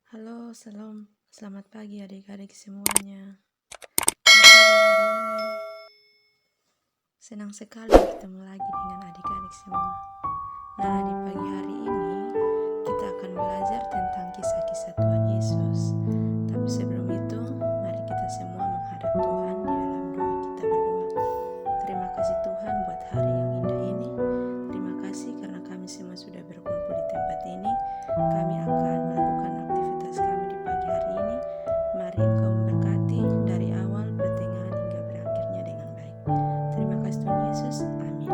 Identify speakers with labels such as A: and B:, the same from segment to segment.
A: Halo, selamat pagi adik-adik semuanya. Apa kabar hari ini? Senang sekali bertemu lagi dengan adik-adik semua. Nah, di pagi hari ini kita akan belajar tentang kisah-kisah Tuhan Yesus. Tapi sebelum itu, mari kita semua menghadap Tuhan di dalam doa kita berdoa. Terima kasih Tuhan buat hari yang indah ini. Terima kasih karena kami semua sudah berkumpul di tempat ini. Kami akan melakukan aktivitas kami di pagi hari ini. Mari Engkau memberkati dari awal, pertengahan hingga berakhirnya dengan baik. Terima kasih Tuhan Yesus. Amin.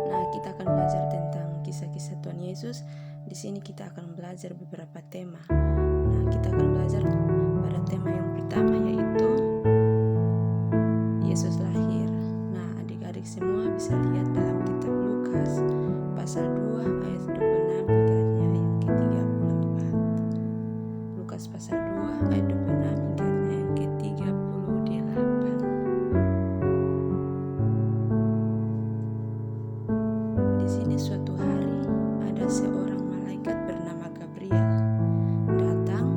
A: Nah, kita akan belajar tentang kisah-kisah Tuhan Yesus. Di sini kita akan belajar beberapa tema. Nah, kita akan belajar pada tema yang pertama, yaitu Yesus lahir. Nah, adik-adik semua bisa lihat dalam kitab Lukas pasal 2 ayat 26 hingga yang ke-34. Lukas pasal 2 ayat 26 hingga yang ke-38. Di sini suatu hari ada seorang malaikat bernama Gabriel datang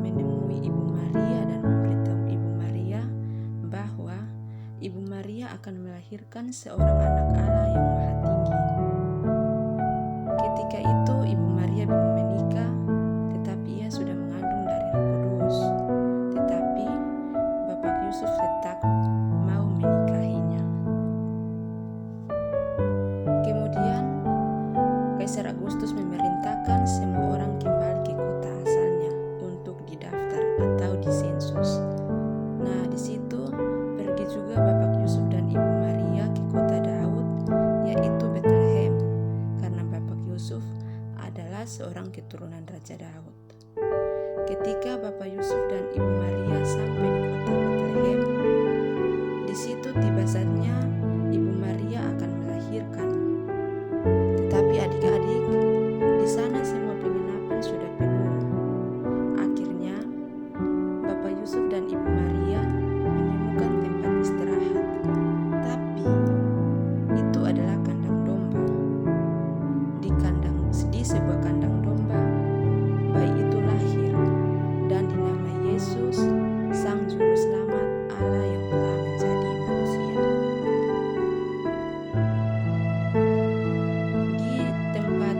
A: menemui Ibu Maria dan memberitahu Ibu Maria bahwa Ibu Maria akan melahirkan seorang anak Allah yang maha tinggi. Ketika itu Ibu Maria belum menikah, tetapi ia sudah mengandung dari Roh Kudus. Tetapi Bapak Yusuf tetap mau menikahinya. Kemudian Kaisar Agustus memerintahkan semua orang kembali ke kota asalnya untuk didaftar atau disensus. Nah, di situ pergi juga Bapak Yusuf dan Ibu Maria ke kota Daud, yaitu Bethlehem, karena Bapak Yusuf adalah seorang keturunan Raja Daud. Ketika Bapak Yusuf dan Ibu Maria sampai di kota Bethlehem, di situ tiba saatnya Ibu Maria akan melahirkan. Tetapi adik-adik, di sana semua penginapan sudah penuh. Akhirnya Bapak Yusuf dan Ibu Maria menemukan tempat istirahat. Tapi itu adalah kandang domba. Di sebuah kandang domba, bayi itu lahir dan dinamai Yesus, Sang Juru Selamat Allah yang telah menjadi manusia. Di tempat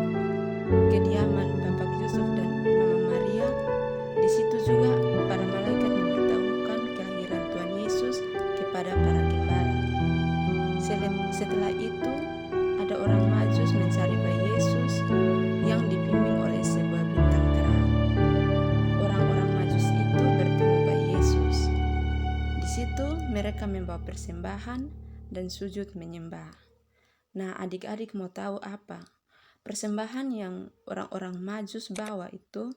A: kediaman Bapak Yusuf dan Mama Maria, di situ juga para malaikat memberitahukan kelahiran Tuhan Yesus kepada para gembala. Setelah itu, ada orang Majus mencari bayi Yesus yang dibimbing oleh sebuah bintang terang. Orang-orang Majus itu bertemu bayi Yesus. Di situ mereka membawa persembahan dan sujud menyembah. Nah, adik-adik mau tahu apa? Persembahan yang orang-orang Majus bawa itu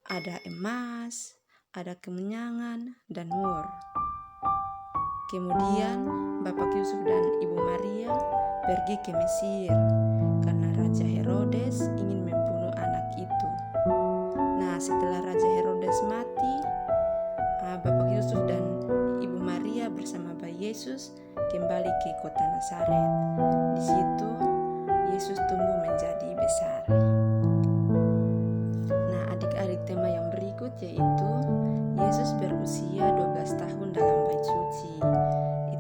A: ada emas, ada kemenyangan, dan mur. Kemudian Bapak Yusuf dan Ibu Maria pergi ke Mesir karena Raja Herodes ingin membunuh anak itu. Nah, setelah Raja Herodes mati, Bapak Yusuf dan Ibu Maria bersama bayi Yesus kembali ke kota Nazaret. Di situ Yesus tumbuh menjadi besar. Nah, adik-adik, tema yang berikut yaitu Yesus berusia 12 tahun dalam bait suci.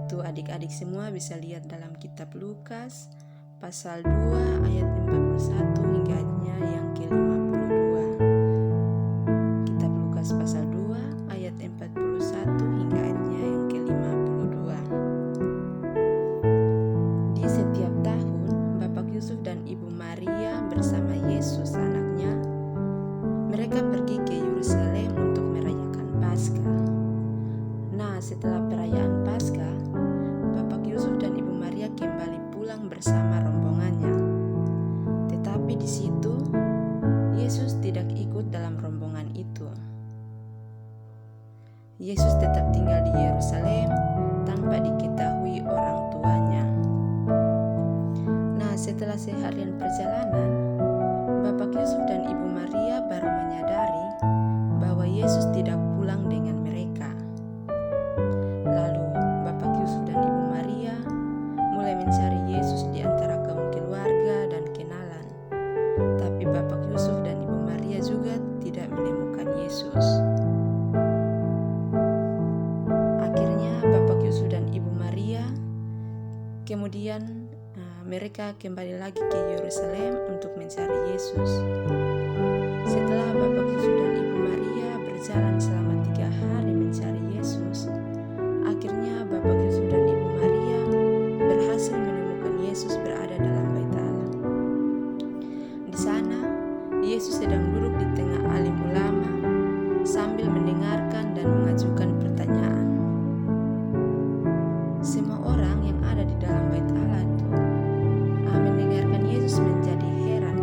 A: Itu adik-adik semua bisa lihat dalam kitab Lukas pasal 2 ayat 41 hingga ayatnya yang ke-52. Kitab Lukas pasal 2 ayat 41 hingga ayatnya yang ke-52. Di setiap tahun Bapak Yusuf dan Ibu Maria bersama Yesus anaknya, mereka pergi ke Yerusalem untuk merayakan Paskah. Nah, setelah perayaan Paskah, Bapak Yusuf dan Ibu Maria kembali pulang bersama rombongannya. Tetapi di situ, Yesus tidak ikut dalam rombongan itu. Yesus tetap tinggal di Yerusalem tanpa diketahui orang tuanya. Nah, setelah seharian perjalanan, Bapak Yusuf dan Ibu Maria baru menyadari bahwa Yesus tidak pulang dengan mereka. Lalu Bapak Yusuf dan Ibu Maria mulai mencari Yesus di antara kaum keluarga dan kenalan. Tapi Bapak Yusuf dan Ibu Maria juga tidak Yesus. Akhirnya Bapak Yusuf dan Ibu Maria kemudian mereka kembali lagi ke Yerusalem untuk mencari Yesus. Setelah Bapak Yusuf dan Ibu Maria berjalan selama 3 hari mencari Yesus, akhirnya Bapak Yusuf dan Ibu Maria berhasil menemukan Yesus berada dalam bait Allah. Di sana, Yesus sedang duduk di tengah alim ulama sambil mendengarkan dan mengajukan pertanyaan. Semua orang yang ada di dalam bait Allah itu mendengarkan Yesus menjadi heran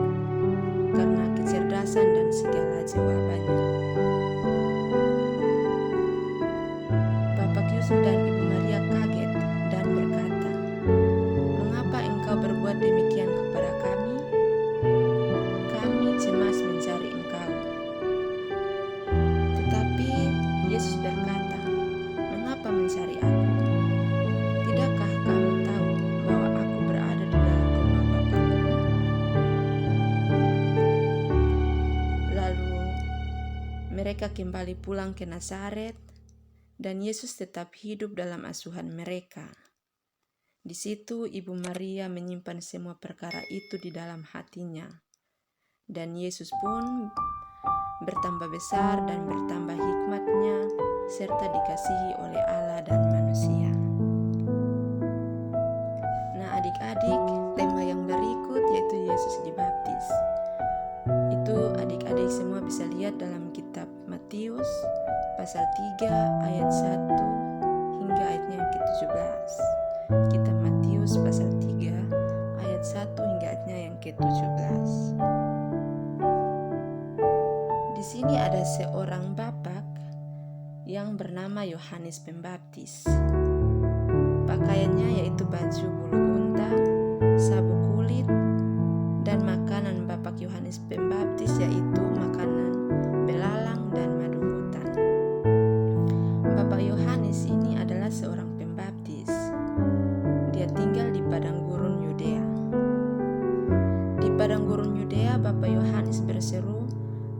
A: karena kecerdasan dan segala jawabannya. Bapak Yusuf dan Ibu Maria kaget dan berkata, "Mengapa engkau berbuat demikian kepada kami? Kami cemas mencari engkau." Tetapi Yesus berkata, "Mengapa mencari aku? Tidakkah kamu tahu bahwa aku berada di dalam rumah Bapakku?" Lalu mereka kembali pulang ke Nazaret dan Yesus tetap hidup dalam asuhan mereka. Di situ Ibu Maria menyimpan semua perkara itu di dalam hatinya. Dan Yesus pun bertambah besar dan bertambah hikmatnya serta dikasihi oleh Allah dan manusia. Nah, adik-adik, tema yang berikut yaitu Yesus dibaptis. Itu adik-adik semua bisa lihat dalam kitab Matius pasal 3 ayat 1 hingga ayatnya yang ke-17. Kitab Matius pasal 3 ayat 1 hingga ayatnya yang ke-17. Di sini ada seorang bapak yang bernama Yohanes Pembaptis. Pakaiannya yaitu baju bulu unta, sabuk kulit, dan makanan Bapak Yohanes Pembaptis yaitu makanan belalang dan madu hutan. Bapak Yohanes ini adalah seorang pembaptis. Dia tinggal di padang gurun Yudea. Di padang gurun Yudea, Bapak Yohanes berseru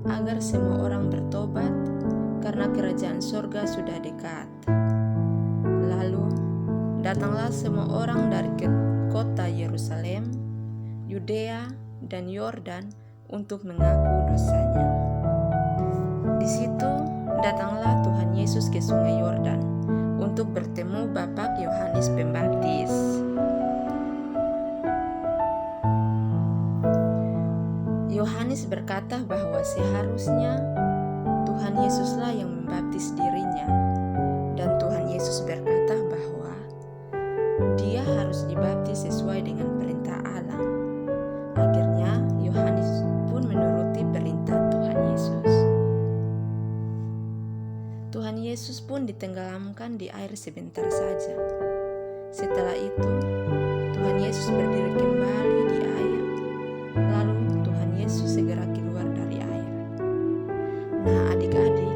A: agar semua orang bertobat karena kerajaan sorga sudah dekat. Lalu datanglah semua orang dari kota Yerusalem, Yudea, dan Yordan untuk mengaku dosanya. Di situ datanglah Tuhan Yesus ke sungai Yordan untuk bertemu Bapak Yohanes Pembaptis. Yohanes berkata bahwa seharusnya Tuhan Yesuslah yang membaptis dirinya, dan Tuhan Yesus berkata bahwa dia harus dibaptis sesuai dengan perintah Allah. Akhirnya Yohanes pun menuruti perintah Tuhan Yesus. Tuhan Yesus pun ditenggelamkan di air sebentar saja. Setelah itu, Tuhan Yesus berdiri kembali di air. Lalu Tuhan Yesus segera keluar dari air. Nah, adik-adik,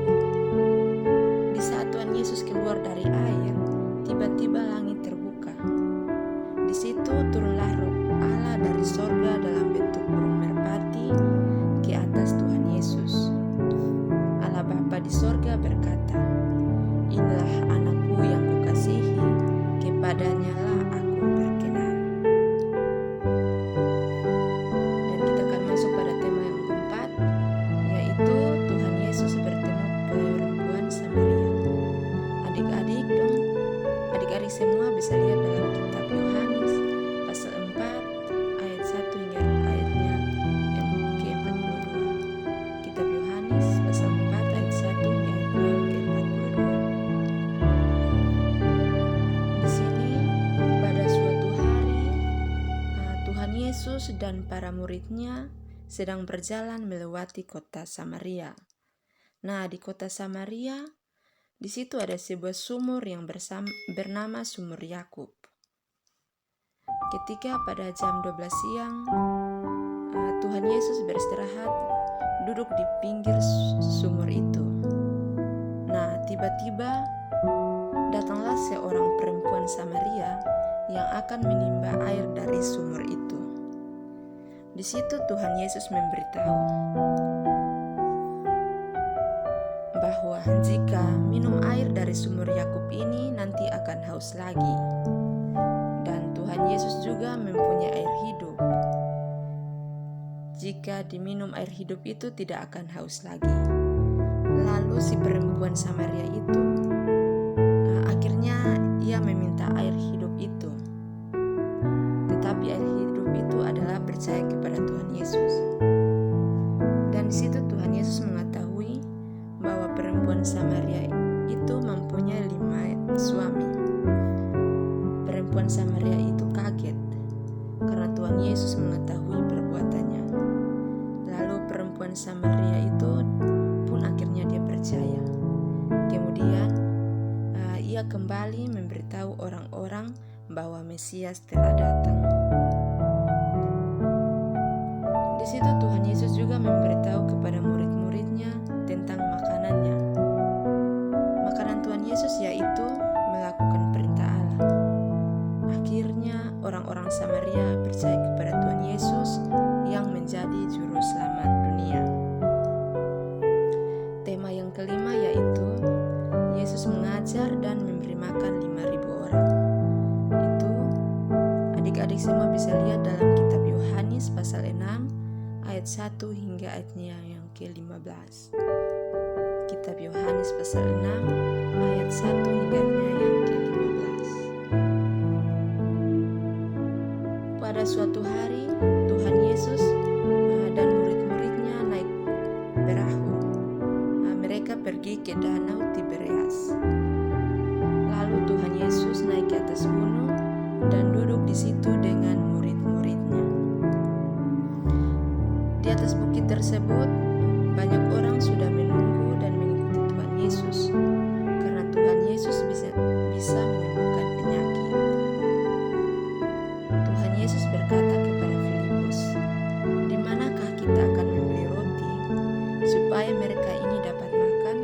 A: di saat Tuhan Yesus keluar dari air, tiba-tiba langit terbuka. Di situ turunlah Roh Allah dari sorga dalam bentuk burung merpati ke atas Tuhan Yesus. Allah Bapa di sorga berkata, "Inilah anakku yang kukasihi, kepadanya lah aku berkenan." Dan kita akan masuk pada tema yang keempat, yaitu Tuhan Yesus bertemu perempuan Samaria. Adik-adik semua bisa lihat dalam kitab Yohanes pasal 4 ayat 1 hingga ayatnya yang ke-42. Kitab Yohanes pasal 4 ayat 1 hingga ayatnya yang ke-42. Di sini pada suatu hari Tuhan Yesus dan para muridnya sedang berjalan melewati kota Samaria. Nah, di kota Samaria, di situ ada sebuah sumur yang bernama Sumur Yakub. Ketika pada jam 12 siang, Tuhan Yesus beristirahat duduk di pinggir sumur itu. Nah, tiba-tiba datanglah seorang perempuan Samaria yang akan menimba air dari sumur itu. Di situ Tuhan Yesus memberitahu, bahwa jika minum air dari sumur Yakub ini nanti akan haus lagi. Dan Tuhan Yesus juga mempunyai air hidup. Jika diminum air hidup itu tidak akan haus lagi. Lalu si perempuan Samaria itu akhirnya ia meminta air hidup itu. Tetapi air hidup itu adalah percaya kepada Tuhan Yesus. Dan di situ Tuhan Yesus mengetahui bahwa perempuan Samaria itu mempunyai 5 suami. Perempuan Samaria itu kaget karena Tuhan Yesus mengetahui perbuatannya. Lalu perempuan Samaria itu pun akhirnya dia percaya. Kemudian ia kembali memberitahu orang-orang bahwa Mesias telah datang. Di situ Tuhan Yesus juga memberitahu kepada murid-muridnya tentang makanannya. Makanan Tuhan Yesus yaitu melakukan perintah Allah. Akhirnya orang-orang Samaria percaya kepada Tuhan Yesus yang menjadi juru selamat dunia. Tema yang kelima yaitu Yesus mengajar dan memberi makan 5.000 orang. Itu adik-adik semua bisa lihat dalam kitab Yohanes pasal 6 ayat 1 hingga ayatnya yang ke-15. Kitab Yohanes pasal 6 ayat 1 hingga ayatnya yang ke-15. Pada suatu hari Tuhan Yesus dan murid-muridnya naik perahu. Mereka pergi ke danau Tiberias. Lalu Tuhan Yesus naik ke atas gunung dan duduk di situ dengan murid-muridnya. Di atas bukit tersebut banyak orang sudah menunggu dan mengikuti Tuhan Yesus karena Tuhan Yesus bisa menyembuhkan penyakit. Tuhan Yesus berkata kepada Filipus, "Di manakah kita akan membeli roti supaya mereka ini dapat makan?"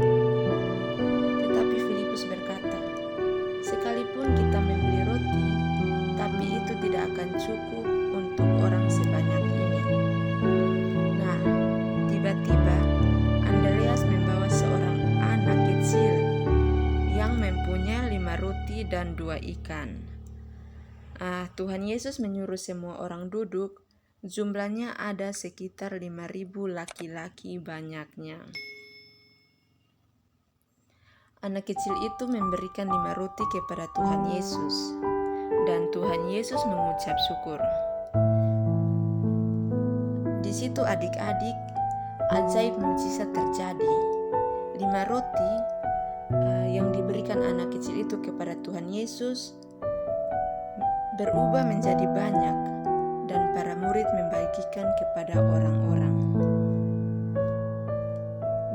A: Tetapi Filipus berkata, "Sekalipun kita membeli roti, tapi itu tidak akan cukup untuk orang sebanyak ini." Nah, tiba-tiba Andreas membawa seorang anak kecil yang mempunyai 5 roti dan 2 ikan. Tuhan Yesus menyuruh semua orang duduk. Jumlahnya ada sekitar 5.000 laki-laki banyaknya. Anak kecil itu memberikan 5 roti kepada Tuhan Yesus, dan Tuhan Yesus mengucap syukur. Di situ adik-adik, ajaib mujizat terjadi. 5 roti yang diberikan anak kecil itu kepada Tuhan Yesus berubah menjadi banyak, dan para murid membagikan kepada orang-orang.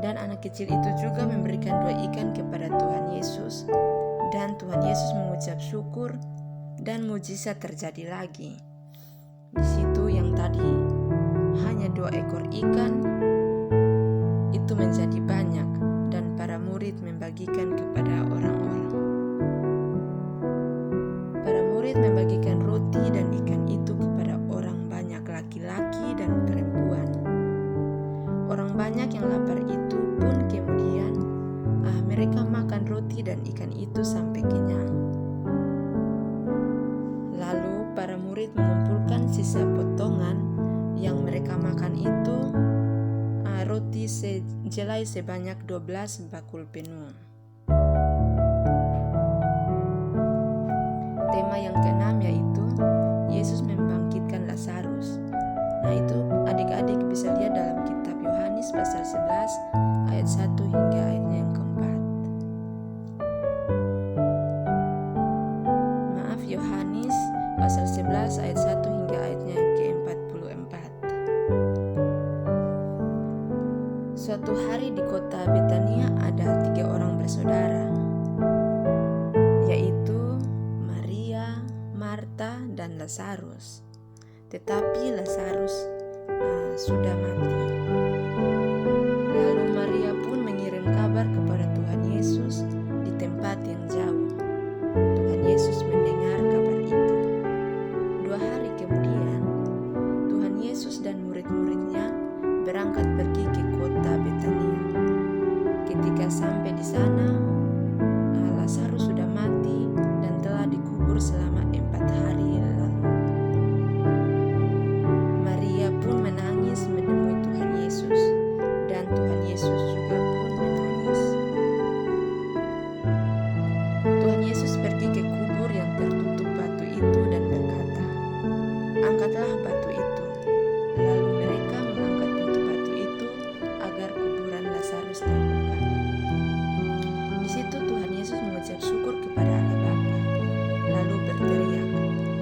A: Dan anak kecil itu juga memberikan 2 ikan kepada Tuhan Yesus, dan Tuhan Yesus mengucap syukur, dan mujizat terjadi lagi. Di situ yang tadi hanya 2 ekor ikan itu menjadi banyak, dan para murid membagikan kepada orang-orang. Para murid membagikan roti dan ikan itu kepada orang banyak, laki-laki dan perempuan. Orang banyak yang lapar itu pun kemudian mereka makan roti dan ikan itu sampai kenyang. Lalu para murid mengumpulkan sisa potongan yang mereka makan itu, roti sejelai sebanyak 12 bakul penuh. Tema yang ke-6 yaitu Yesus membangkitkan Lazarus. Nah, itu adik-adik bisa lihat dalam kitab Yohanes pasal 11 ayat 1 hingga ayatnya yang ke-4. Maaf, Yohanes pasal 11 ayat 1 hingga ayatnya yang ke-44. Suatu hari di kota Betania ada 3 orang bersaudara, yaitu Marta dan Lazarus. Tetapi Lazarus sudah mati. Lalu Maria pun mengirim kabar kepada Tuhan Yesus di tempat yang jauh. Tuhan Yesus mendengar kabar itu. 2 hari kemudian, Tuhan Yesus dan murid-muridnya berangkat pergi ke kota Betania. Ketika sampai Tuhan Yesus juga pun menangis. Tuhan Yesus pergi ke kubur yang tertutup batu itu dan berkata, "Angkatlah batu itu." Lalu mereka mengangkat pintu batu itu agar kuburan Lazarus terbuka. Di situ Tuhan Yesus mengucap syukur kepada Allah Bapa, lalu berteriak,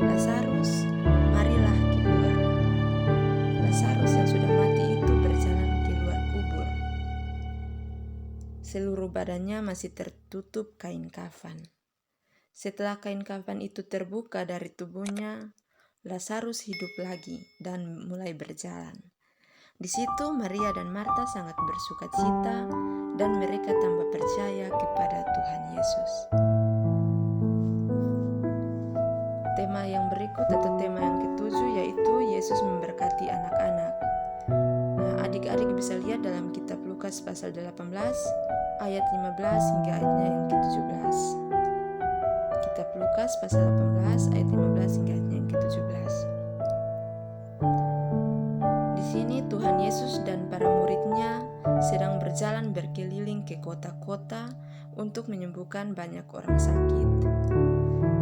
A: "Lazarus, marilah keluar." Lazarus yang sudah mati itu berjalan keluar kubur. Seluruh badannya masih tertutup kain kafan. Setelah kain kafan itu terbuka dari tubuhnya, Lazarus hidup lagi dan mulai berjalan. Di situ Maria dan Marta sangat bersukacita dan mereka tambah percaya kepada Tuhan Yesus. Tema yang berikut atau tema yang ketujuh yaitu Yesus memberkati anak-anak. Nah, adik-adik bisa lihat dalam kitab Lukas pasal 18 ayat 15 hingga ayatnya yang ke-17. Kitab Lukas pasal 18 ayat 15 hingga ayatnya yang ke-17. Di sini Tuhan Yesus dan para muridnya sedang berjalan berkeliling ke kota-kota untuk menyembuhkan banyak orang sakit.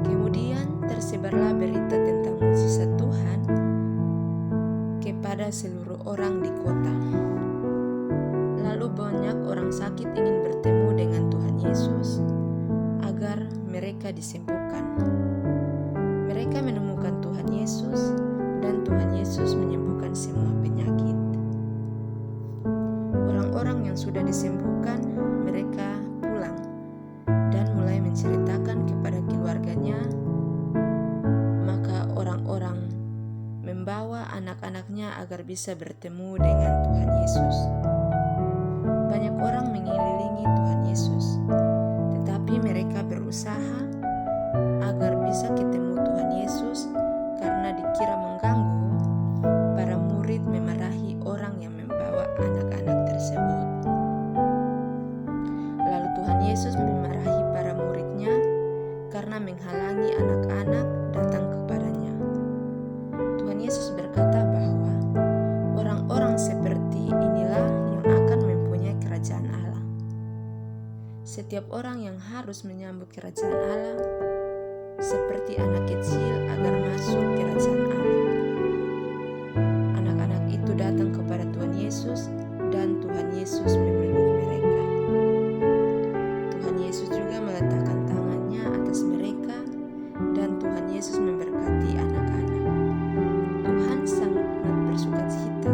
A: Kemudian tersebarlah berita tentang mukjizat Tuhan kepada seluruh orang di kota. Lalu banyak orang sakit ingin bertemu dengan Tuhan Yesus agar mereka disembuhkan. Mereka menemukan Tuhan Yesus dan Tuhan Yesus menyembuhkan semua penyakit. Orang-orang yang sudah disembuhkan, mereka pulang dan mulai menceritakan kepada keluarganya. Maka orang-orang membawa anak-anaknya agar bisa bertemu dengan Tuhan Yesus. Banyak orang mengelilingi Tuhan Yesus, tetapi mereka berusaha agar bisa ketemu Tuhan Yesus karena dikira mengganggu. Para murid memarahi orang yang membawa anak-anak tersebut. Lalu Tuhan Yesus memarahi para muridnya karena menghalangi anak-anak datang kepadanya. Tuhan Yesus berkata bahwa orang-orang seperti inilah yang akan mempunyai kerajaan Allah. Setiap orang yang harus menyambut kerajaan Allah seperti anak kecil agar masuk kerajaan Allah. Anak-anak itu datang kepada Tuhan Yesus dan Tuhan Yesus memeluk mereka. Tuhan Yesus juga meletakkan tangannya atas mereka dan Tuhan Yesus memberkati anak-anak. Tuhan sangat bersukacita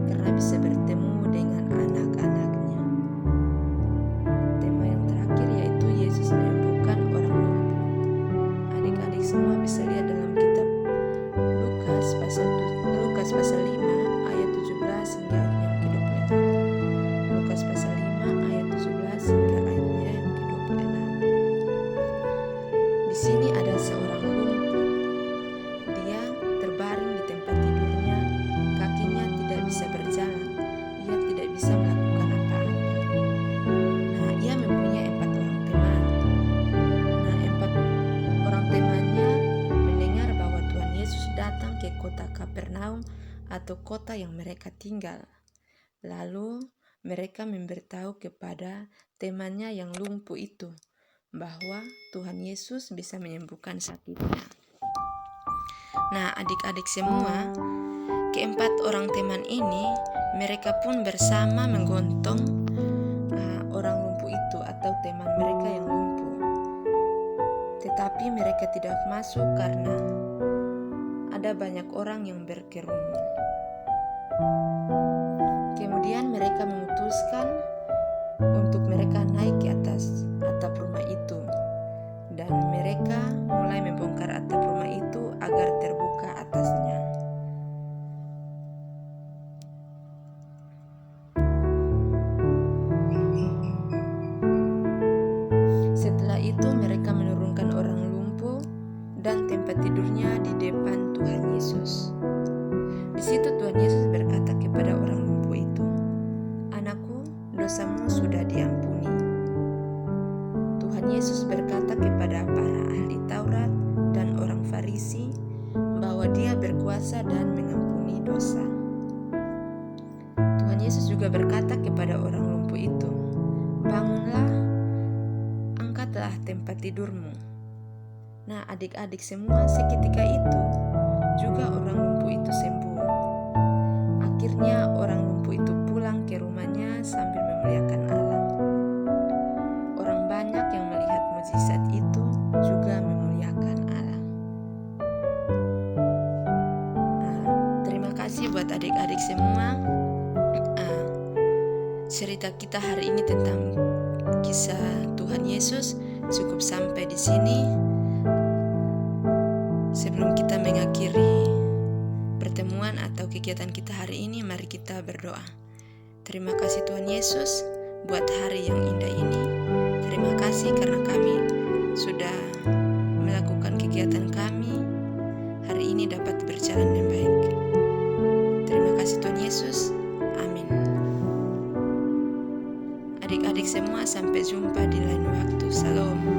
A: karena bisa bertemu dengan anak-anaknya. Tema yang terakhir yaitu Yesus menyembuhkan orang lumpuh. Adik-adik semua bisa lihat dalam kitab Lukas pasal 5 ayat 17 hingga ayat yang ke-26. Lukas pasal 5 ayat 17 hingga ayatnya yang ke-26. Di sini ada seorang lumpuh. Dia terbaring di tempat tidurnya, kakinya tidak bisa berjalan, ia tidak bisa melakukan apa-apa. Nah, ia mempunyai 4 orang teman. Nah, 4 orang temannya mendengar bahwa Tuhan Yesus datang ke kota Kapernaum atau kota yang mereka tinggal. Lalu mereka memberitahu kepada temannya yang lumpuh itu bahwa Tuhan Yesus bisa menyembuhkan sakitnya. Nah, adik-adik semua, keempat orang teman ini, mereka pun bersama menggontong orang lumpuh itu atau teman mereka yang lumpuh. Tetapi mereka tidak masuk karena ada banyak orang yang berkerumun. Kemudian mereka memutuskan untuk mereka naik ke atas atap rumah itu, dan mereka mulai membongkar atap rumah itu agar terbuka atasnya. Setelah itu mereka menurunkan orang lumpuh dan tempat tidurnya di depan Tuhan Yesus. Di situ Tuhan Yesus berkata kepada orang lumpuh itu, "Anakku, dosamu sudah diampuni." Tuhan Yesus berkata kepada para ahli Taurat dan orang Farisi bahwa Dia berkuasa dan mengampuni dosa. Tuhan Yesus Yesus juga berkata kepada orang lumpuh itu, "Bangunlah, angkatlah tempat tidurmu." Nah, adik-adik semua, seketika itu juga orang lumpuh itu sembuh. Akhirnya orang lumpuh itu pulang ke rumahnya sambil memuliakan Allah. Orang banyak yang melihat mukjizat itu juga memuliakan Allah. Terima kasih buat adik-adik semua. Cerita kita hari ini tentang kisah Tuhan Yesus cukup sampai di sini. Sebelum kita mengakhiri pertemuan atau kegiatan kita hari ini, mari kita berdoa. Terima kasih Tuhan Yesus buat hari yang indah ini. Terima kasih karena kami sudah melakukan kegiatan kami hari ini dapat berjalan dengan baik. Terima kasih Tuhan Yesus. Amin. Adik-adik semua, sampai jumpa di lain waktu. Salam.